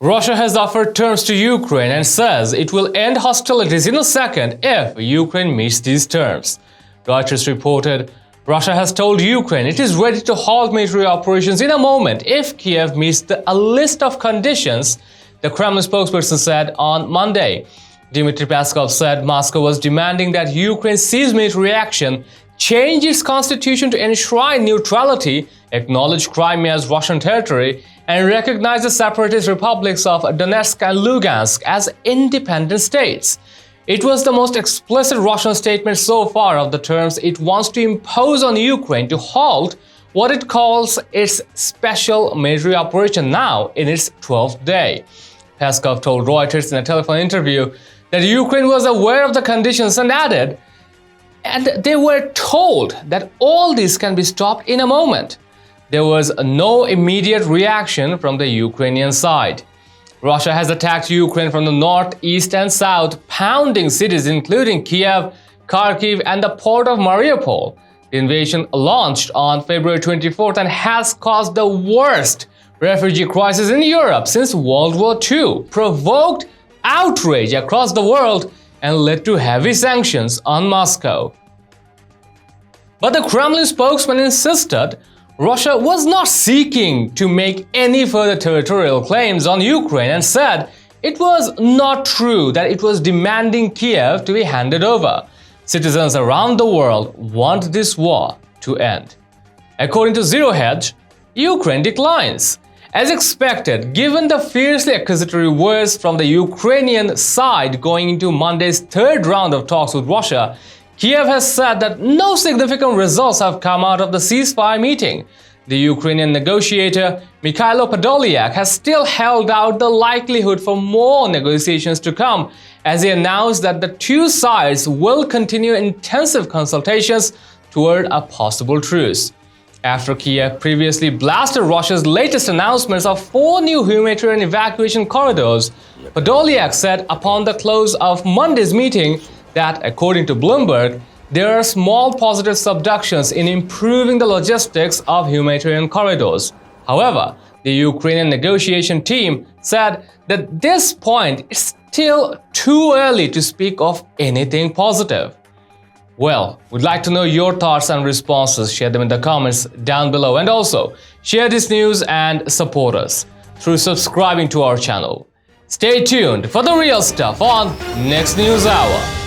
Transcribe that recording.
Russia has offered terms to Ukraine and says it will end hostilities in a second if Ukraine meets these terms. Reuters reported Russia has told Ukraine it is ready to halt military operations in a moment if Kyiv meets a list of conditions, the Kremlin spokesperson said on Monday. Dmitry Peskov said Moscow was demanding that Ukraine cease military action, change its constitution to enshrine neutrality, acknowledge Crimea as Russian territory, and recognize the separatist republics of Donetsk and Lugansk as independent states. It was the most explicit Russian statement so far of the terms it wants to impose on Ukraine to halt what it calls its special military operation now in its 12th day. Peskov told Reuters in a telephone interview that Ukraine was aware of the conditions and added, and they were told that all this can be stopped in a moment. There was no immediate reaction from the Ukrainian side. Russia has attacked Ukraine from the north, east and south, pounding cities including Kyiv, Kharkiv and the port of Mariupol. The invasion launched on February 24th and has caused the worst refugee crisis in Europe since World War II, provoked outrage across the world and led to heavy sanctions on Moscow. But the Kremlin spokesman insisted Russia was not seeking to make any further territorial claims on Ukraine and said it was not true that it was demanding Kyiv to be handed over. Citizens around the world want this war to end. According to Zero Hedge, Ukraine declines. As expected, given the fiercely accusatory words from the Ukrainian side going into Monday's third round of talks with Russia, Kyiv has said that no significant results have come out of the ceasefire meeting. The Ukrainian negotiator Mikhailo Podolyak has still held out the likelihood for more negotiations to come, as he announced that the two sides will continue intensive consultations toward a possible truce. After Kyiv previously blasted Russia's latest announcements of 4 new humanitarian evacuation corridors, Podolyak said upon the close of Monday's meeting that, according to Bloomberg, there are small positive subductions in improving the logistics of humanitarian corridors. However, the Ukrainian negotiation team said that at this point it's still too early to speak of anything positive. Well, we'd like to know your thoughts and responses. Share them in the comments down below, and also share this news and support us through subscribing to our channel. Stay tuned for the real stuff on next News Hour.